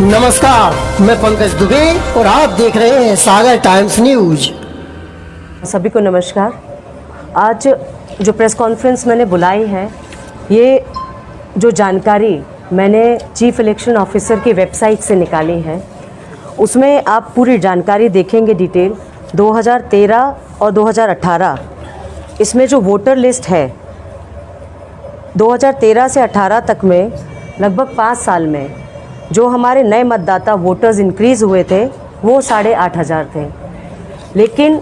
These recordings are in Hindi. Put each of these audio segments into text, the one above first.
नमस्कार, मैं पंकज दुबे और आप देख रहे हैं सागर टाइम्स न्यूज। सभी को नमस्कार। आज जो प्रेस कॉन्फ्रेंस मैंने बुलाई है, ये जो जानकारी मैंने चीफ इलेक्शन ऑफिसर की वेबसाइट से निकाली है, उसमें आप पूरी जानकारी देखेंगे डिटेल। 2013 और 2018 इसमें जो वोटर लिस्ट है, 2013 से 18 तक में लगभग 5 साल में जो हमारे नए मतदाता वोटर्स इंक्रीज़ हुए थे वो 8,500 थे। लेकिन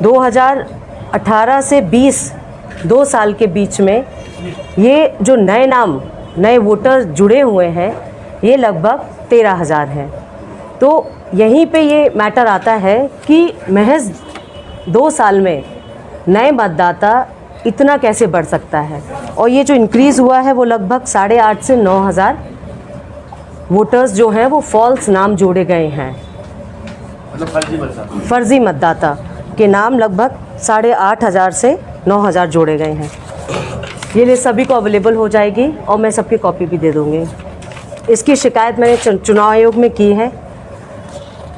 2018 से 20 2 साल के बीच में ये जो नए वोटर जुड़े हुए हैं ये लगभग 13,000 हैं। तो यहीं पे ये मैटर आता है कि महज 2 साल में नए मतदाता इतना कैसे बढ़ सकता है। और ये जो इंक्रीज़ हुआ है वो लगभग 8,500 से 9,000 वोटर्स जो हैं वो फॉल्स नाम जोड़े गए हैं, मतलब फर्जी मतदाता के नाम लगभग 8,500 से 9,000 जोड़े गए हैं। ये लिस्ट सभी को अवेलेबल हो जाएगी और मैं सबकी कॉपी भी दे दूँगी। इसकी शिकायत मैंने चुनाव आयोग में की है।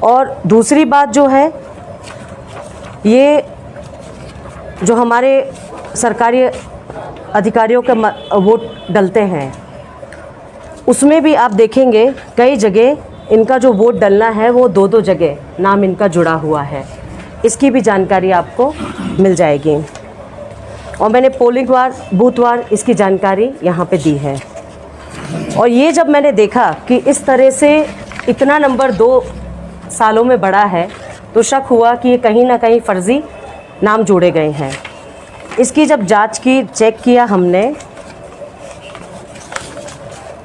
और दूसरी बात जो है, ये जो हमारे सरकारी अधिकारियों के वोट डलते हैं उसमें भी आप देखेंगे कई जगह इनका जो वोट डलना है वो 2-2 जगह नाम इनका जुड़ा हुआ है। इसकी भी जानकारी आपको मिल जाएगी। और मैंने पोलिंग वार बूथ वार इसकी जानकारी यहाँ पे दी है। और ये जब मैंने देखा कि इस तरह से इतना नंबर 2 सालों में बढ़ा है तो शक हुआ कि ये कहीं ना कहीं फर्जी नाम जोड़े गए हैं। इसकी जब जांच की, चेक किया हमने,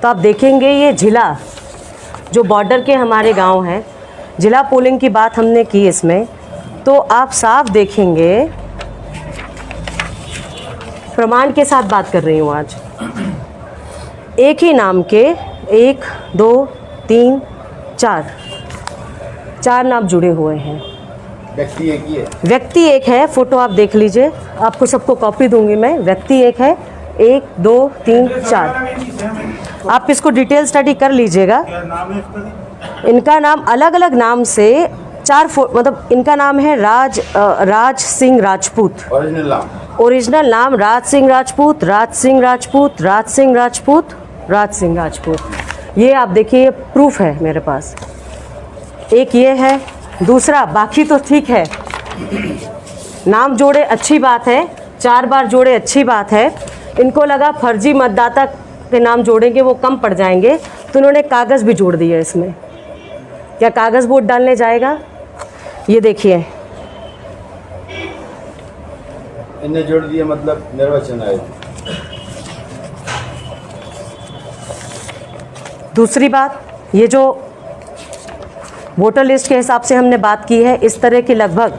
तो आप देखेंगे ये जिला जो बॉर्डर के हमारे गांव हैं, जिला पोलिंग की बात हमने की इसमें, तो आप साफ देखेंगे, प्रमाण के साथ बात कर रही हूँ आज, एक ही नाम के 1 2 3 4 नाम जुड़े हुए हैं। व्यक्ति एक ही है, व्यक्ति एक है। फोटो आप देख लीजिए, आपको सबको कॉपी दूंगी मैं। व्यक्ति एक है, 1 2 3 4। आप इसको डिटेल स्टडी कर लीजिएगा। इनका नाम अलग अलग नाम से 4 मतलब इनका नाम है राज सिंह राजपूत। ओरिजिनल नाम राज सिंह राजपूत, राज सिंह राजपूत, राज सिंह राजपूत, राज सिंह राजपूत। ये आप देखिए, ये प्रूफ है मेरे पास। एक ये है। दूसरा, बाकी तो ठीक है, नाम जोड़े अच्छी बात है, 4 बार जोड़े अच्छी बात है। इनको लगा फर्जी मतदाता के नाम जोड़ेंगे वो कम पड़ जाएंगे, तो उन्होंने कागज़ भी जोड़ दिया इसमें। क्या कागज़ वोट डालने जाएगा? ये देखिए, इन्हें जोड़ दिया, मतलब निर्वाचन आयोग। दूसरी बात, ये जो वोटर लिस्ट के हिसाब से हमने बात की है, इस तरह की लगभग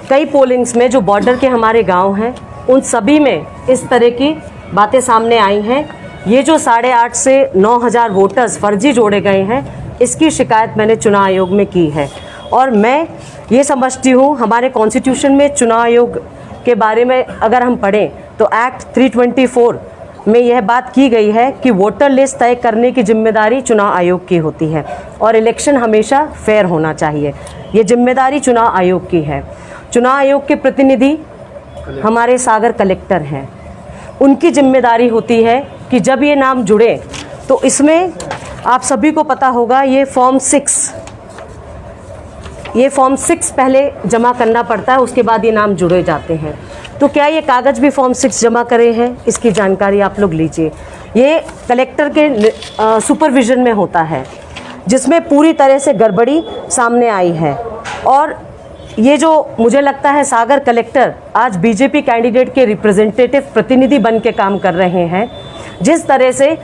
कई पोलिंग्स में जो बॉर्डर के हमारे गांव हैं उन सभी में इस तरह की बातें सामने आई हैं। ये जो 8,500 से 9,000 वोटर्स फर्जी जोड़े गए हैं, इसकी शिकायत मैंने चुनाव आयोग में की है। और मैं ये समझती हूँ, हमारे कॉन्स्टिट्यूशन में चुनाव आयोग के बारे में अगर हम पढ़ें तो एक्ट 324 में यह बात की गई है कि वोटर लिस्ट तय करने की जिम्मेदारी चुनाव आयोग की होती है और इलेक्शन हमेशा फेयर होना चाहिए। ये जिम्मेदारी चुनाव आयोग की है। चुनाव आयोग के प्रतिनिधि हमारे सागर कलेक्टर हैं। उनकी जिम्मेदारी होती है कि जब ये नाम जुड़े तो इसमें आप सभी को पता होगा, ये फॉर्म 6 पहले जमा करना पड़ता है, उसके बाद ये नाम जुड़े जाते हैं। तो क्या ये कागज़ भी फॉर्म 6 जमा करे हैं? इसकी जानकारी आप लोग लीजिए। ये कलेक्टर के सुपरविज़न में होता है, जिसमें पूरी तरह से गड़बड़ी सामने आई है। और ये जो मुझे लगता है सागर कलेक्टर आज बीजेपी कैंडिडेट के रिप्रेजेंटेटिव प्रतिनिधि बन के काम कर रहे हैं। जिस तरह से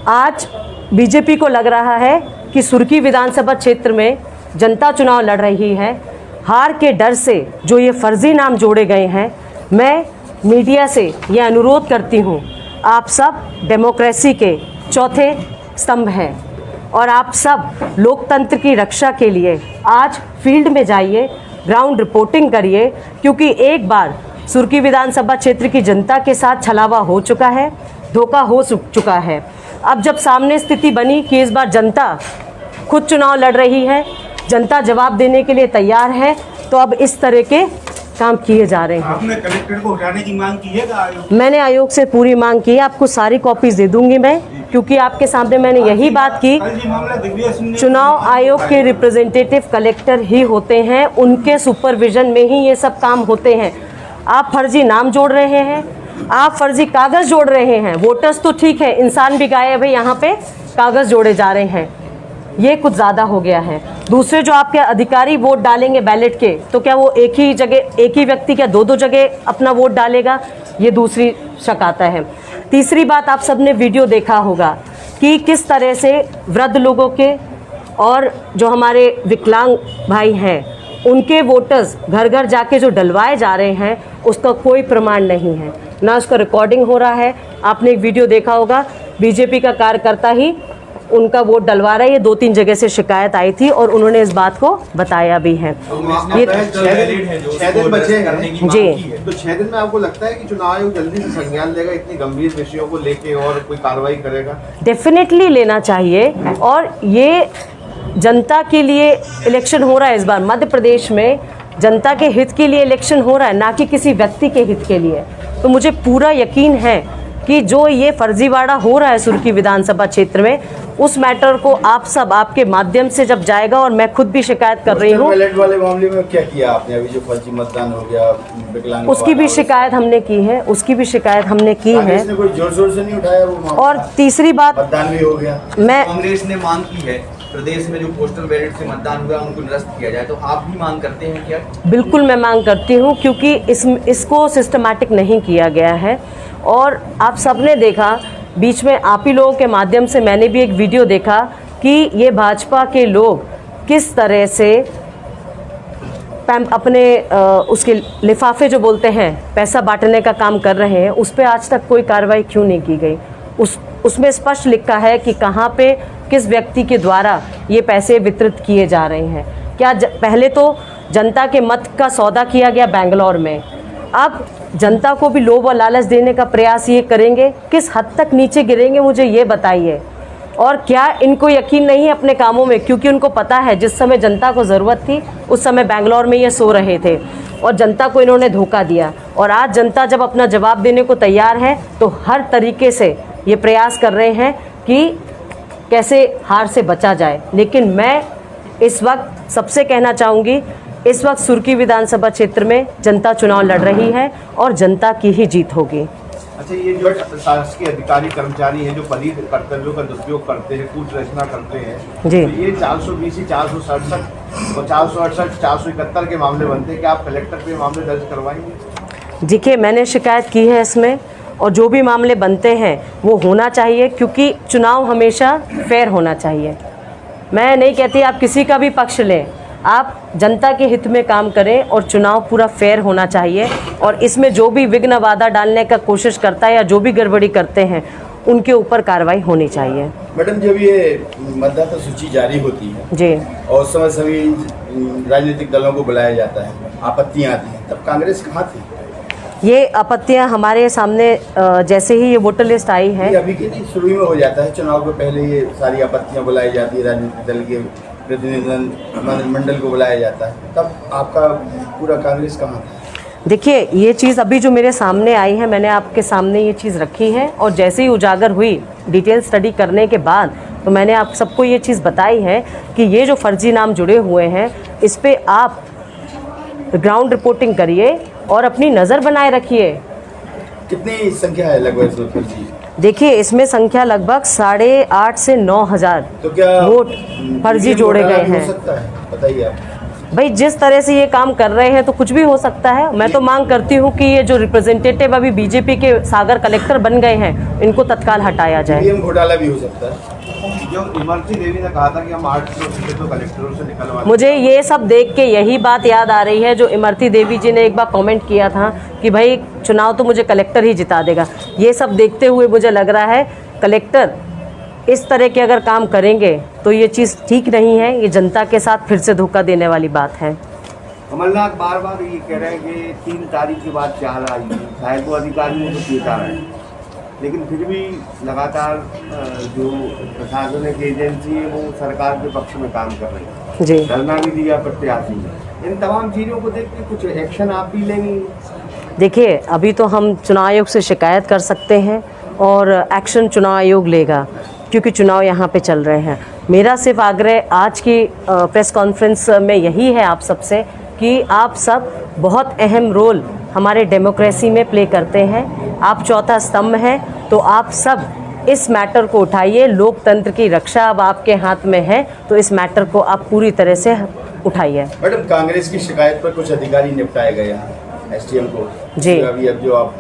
आज बीजेपी को लग रहा है कि सुर्खी विधानसभा क्षेत्र में जनता चुनाव लड़ रही है, हार के डर से जो ये फर्जी नाम जोड़े गए हैं, मैं मीडिया से ये अनुरोध करती हूँ, आप सब डेमोक्रेसी के चौथे स्तंभ हैं और आप सब लोकतंत्र की रक्षा के लिए आज फील्ड में जाइए, ग्राउंड रिपोर्टिंग करिए। क्योंकि एक बार सुर्खी विधानसभा क्षेत्र की जनता के साथ छलावा हो चुका है, धोखा हो चुका है। अब जब सामने स्थिति बनी कि इस बार जनता खुद चुनाव लड़ रही है, जनता जवाब देने के लिए तैयार है, तो अब इस तरह के काम किए जा रहे हैं। आपने कलेक्टर को हटाने की मांग की है क्या आयोग? मैंने आयोग से पूरी मांग की है, आपको सारी कॉपीज दे दूंगी मैं, क्योंकि आपके सामने मैंने यही बात की। कल ये मामला दिग्विजय सिंह ने चुनाव आयोग के रिप्रेजेंटेटिव कलेक्टर ही होते हैं, उनके सुपरविजन में ही ये सब काम होते हैं। आप फर्जी नाम जोड़ रहे हैं, आप फर्जी कागज़ जोड़ रहे हैं। वोटर्स तो ठीक है, इंसान भी गायब है, यहाँ पे कागज़ जोड़े जा रहे हैं, ये कुछ ज़्यादा हो गया है। दूसरे जो आपके अधिकारी वोट डालेंगे बैलेट के, तो क्या वो एक ही जगह, एक ही व्यक्ति क्या दो जगह अपना वोट डालेगा, ये दूसरी शक आता है। तीसरी बात, आप सबने वीडियो देखा होगा कि किस तरह से वृद्ध लोगों के और जो हमारे विकलांग भाई हैं उनके वोटर्स घर घर जाके जो डलवाए जा रहे हैं, उसका कोई प्रमाण नहीं है, ना उसका रिकॉर्डिंग हो रहा है। आपने एक वीडियो देखा होगा, बीजेपी का कार्यकर्ता ही उनका वोट डलवा रहा है। ये 2-3 जगह से शिकायत आई थी और उन्होंने इस बात को बताया भी है। ये 6 दिन बचे हैं जी, तो 6 दिन में आपको लगता है कि चुनाव आयोग जल्दी से संज्ञान लेगा इतनी गंभीर विषयों को लेके और कोई कार्रवाई करेगा? डेफिनेटली लेना चाहिए। और ये जनता के लिए इलेक्शन हो रहा है, इस बार मध्य प्रदेश में जनता के हित के लिए इलेक्शन हो रहा है, ना कि किसी व्यक्ति के हित के लिए। तो मुझे पूरा यकीन है कि जो ये फर्जीवाड़ा हो रहा है सुर्खी विधानसभा क्षेत्र में, उस मैटर को आप सब आपके माध्यम से जब जाएगा, और मैं खुद भी शिकायत कर रही हूँ। बैलेट वाले मामले में क्या किया आपने? अभी जो फर्जी मतदान हो गया विकलांग, उसकी भी शिकायत हमने की है, उसकी भी शिकायत हमने की है। इसने कोई जोर शोर से नहीं उठाया वो मामला? और तीसरी बात, मतदान भी हो गया। मैं कांग्रेस ने मांग की है प्रदेश में जो पोस्टल बैलेट से मतदान हुआ उनको निरस्त किया जाए, तो आप भी मांग करते हैं क्या? बिल्कुल मैं मांग करती हूँ, क्योंकि इसको सिस्टमैटिक नहीं किया गया है। और आप सबने देखा, बीच में आप ही लोगों के माध्यम से मैंने भी एक वीडियो देखा कि ये भाजपा के लोग किस तरह से अपने उसके लिफाफे जो बोलते हैं पैसा बांटने का काम कर रहे हैं, उस पर आज तक कोई कार्रवाई क्यों नहीं की गई? उसमें स्पष्ट लिखा है कि कहाँ पे किस व्यक्ति के द्वारा ये पैसे वितरित किए जा रहे हैं। क्या पहले तो जनता के मत का सौदा किया गया बेंगलोर में, अब जनता को भी लोभ और लालच देने का प्रयास ये करेंगे? किस हद तक नीचे गिरेंगे, मुझे ये बताइए। और क्या इनको यकीन नहीं है अपने कामों में? क्योंकि उनको पता है जिस समय जनता को ज़रूरत थी उस समय बेंगलोर में ये सो रहे थे और जनता को इन्होंने धोखा दिया। और आज जनता जब अपना जवाब देने को तैयार है तो हर तरीके से ये प्रयास कर रहे हैं कि कैसे हार से बचा जाए। लेकिन मैं इस वक्त सबसे कहना चाहूँगी, इस वक्त सुर्खी विधानसभा क्षेत्र में जनता चुनाव लड़ रही है और जनता की ही जीत होगी। अच्छा, ये जो शासकीय अधिकारी कर्मचारी हैं जो पद कर्तव्यों का दुरुपयोग करते हैं, कूट रचना करते हैं जी, तो ये 420, 467 और 468, 471 के मामले बनते हैं। क्या आप कलेक्टर पे मामले दर्ज करवाएंगे? देखिए, मैंने शिकायत की है इसमें, और जो भी मामले बनते हैं वो होना चाहिए, क्योंकि चुनाव हमेशा फेयर होना चाहिए। मैं नहीं कहती आप किसी का भी पक्ष लें, आप जनता के हित में काम करें और चुनाव पूरा फेयर होना चाहिए। और इसमें जो भी विघ्न बाधा डालने का कोशिश करता है या जो भी गड़बड़ी करते हैं उनके ऊपर कार्रवाई होनी चाहिए। मैडम, जब ये मतदाता सूची जारी होती है जी, और उस समय सभी राजनीतिक दलों को बुलाया जाता है, आपत्तियां आती हैं, तब कांग्रेस कहाँ थी? ये आपत्तियां हमारे सामने जैसे ही ये वोटर लिस्ट आई है, ये अभी के नहीं, शुरू में हो जाता है चुनाव के पहले ये सारी आपत्तियां बुलाई जाती है, राजनीतिक दल के प्रतिनिधिमंडल को बुलाया जाता है, तब आपका पूरा कांग्रेस कहाँ था? देखिए, ये चीज़ अभी जो मेरे सामने आई है, मैंने आपके सामने ये चीज़ रखी है, और जैसे ही उजागर हुई डिटेल स्टडी करने के बाद तो मैंने आप सबको ये चीज़ बताई है कि ये जो फर्जी नाम जुड़े हुए हैं इस पर आप ग्राउंड रिपोर्टिंग करिए और अपनी नज़र बनाए रखिए। कितनी संख्या है लगभग इसमें फर्जी? देखिए, इसमें संख्या लगभग 8,500 से 9,000 तो क्या वोट फर्जी जोड़े गए हो हैं। सकता है, बताइए आप। भाई, जिस तरह से ये काम कर रहे हैं तो कुछ भी हो सकता है। मैं तो मांग करती हूँ कि ये जो रिप्रेजेंटेटिव अभी बीजेपी के सागर कलेक्टर बन गए हैं इनको तत्काल हटाया जाए। ईवीएम घोटाला भी हो सकता है। जो इमरती देवी ने कहा था कि हम 8 सीटें तो कलेक्टरों से निकलवा, मुझे ये सब देख के यही बात याद आ रही है जो इमरती देवी जी ने एक बार कमेंट किया था कि भाई चुनाव तो मुझे कलेक्टर ही जिता देगा। ये सब देखते हुए मुझे लग रहा है कलेक्टर इस तरह के अगर काम करेंगे तो ये चीज़ ठीक नहीं है, ये जनता के साथ फिर से धोखा देने वाली बात है। कमलनाथ बार ये कह रहे हैं कि 3 तारीख के बाद चाल आएगी, शायद वो अधिकारियों को चेता रहे हैं। लेकिन फिर भी लगातार जो प्रशासनिक एजेंसी है वो सरकार के पक्ष में काम कर रही है। जी धरना भी दिया प्रत्याशी ने। इन तमाम चीज़ों को देख के कुछ एक्शन आप भी लेंगे? देखिए, अभी तो हम चुनाव आयोग से शिकायत कर सकते हैं और एक्शन चुनाव आयोग लेगा, क्योंकि चुनाव यहाँ पे चल रहे हैं। मेरा सिर्फ आग्रह आज की प्रेस कॉन्फ्रेंस में यही है आप सबसे कि आप सब बहुत अहम रोल हमारे डेमोक्रेसी में प्ले करते हैं। आप चौथा स्तंभ हैं, तो आप सब इस मैटर को उठाइए। लोकतंत्र की रक्षा अब आपके हाथ में है, तो इस मैटर को आप पूरी तरह से उठाइए। मैडम, कांग्रेस की शिकायत पर कुछ अधिकारी निपटाए गए हैं एसडीएम को। जी। अभी अब जो आप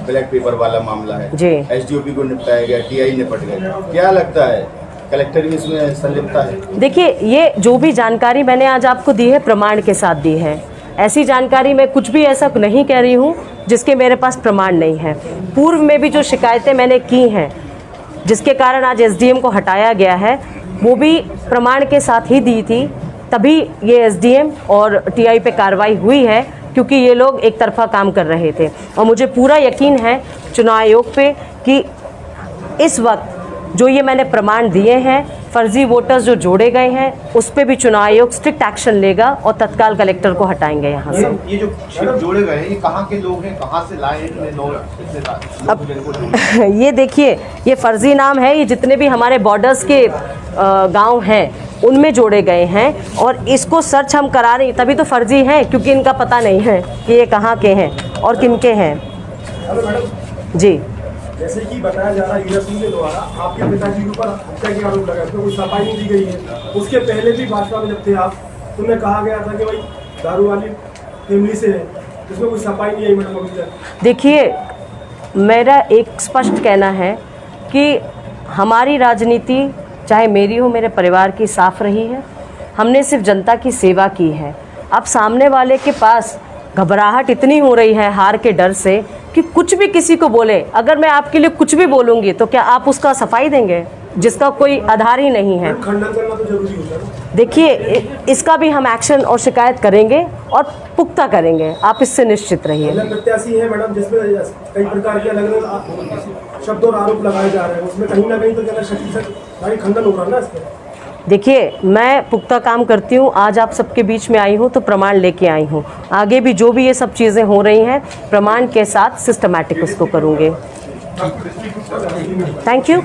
ब्लैक पेपर वाला मामला है जी। एसडीओपी को निपटाया गया, टीआई निपट गए। क्या लगता है कलेक्टर भी इसमें संलिप्त है? देखिए, ये जो भी जानकारी मैंने आज आपको दी है प्रमाण के साथ दी है। ऐसी जानकारी मैं कुछ भी ऐसा नहीं कह रही हूँ जिसके मेरे पास प्रमाण नहीं है। पूर्व में भी जो शिकायतें मैंने की हैं, जिसके कारण आज एसडीएम को हटाया गया है, वो भी प्रमाण के साथ ही दी थी। तभी ये एसडीएम और टीआई पे कार्रवाई हुई है, क्योंकि ये लोग एक तरफा काम कर रहे थे। और मुझे पूरा यकीन है चुनाव आयोग पे कि इस वक्त जो ये मैंने प्रमाण दिए हैं, फर्जी वोटर्स जो जोड़े गए हैं, उस पे भी चुनाव आयोग स्ट्रिक्ट एक्शन लेगा और तत्काल कलेक्टर को हटाएंगे यहाँ से। ये जो शिप जोड़े गए हैं, ये कहाँ के लोग हैं, कहाँ से लाए इतने लोग? अब ये देखिए, ये फर्जी नाम है। ये जितने भी हमारे बॉर्डर्स के गांव हैं उनमें जोड़े गए हैं, और इसको सर्च हम करा रहे हैं। तभी तो फर्जी हैं, क्योंकि इनका पता नहीं है कि ये कहाँ के हैं और किन के हैं। जी, जैसे कि बताया जा रहा है यूएसपी के द्वारा आपके पिताजी के ऊपर हत्या के आरोप लगाए, उसमें कोई सफाई नहीं दी गई है। उसके पहले भी भाजपा में जब थे आप, तो उन्हें कहा गया था कि भाई दारू वाली फैमिली से है, जिसमें कोई सफाई नहीं आई मैडम अभी तक। देखिए, मेरा एक स्पष्ट कहना है कि हमारी राजनीति, चाहे मेरी हो मेरे परिवार की, साफ रही है। हमने सिर्फ जनता की सेवा की है। अब सामने वाले के पास घबराहट इतनी हो रही है हार के डर से कि कुछ भी किसी को बोले। अगर मैं आपके लिए कुछ भी बोलूँगी तो क्या आप उसका सफाई देंगे, जिसका कोई आधार ही नहीं है? खंडन करना तो जरूरी होता है। देखिए, इसका भी हम एक्शन और शिकायत करेंगे और पुख्ता करेंगे, आप इससे निश्चित रहिए। प्रत्याशी है मैडम, जिसमें कई प्रकार के अलग अलग शब्द और आरोप लगाए जा रहे हैं, उसमें कहीं ना कहीं तो क्या खंडन हो रहा है ना इसमें। देखिए, मैं पुख्ता काम करती हूँ। आज आप सबके बीच में आई हूँ तो प्रमाण लेके आई हूँ। आगे भी जो भी ये सब चीज़ें हो रही हैं, प्रमाण के साथ सिस्टमैटिक उसको करूँगे। Thank you.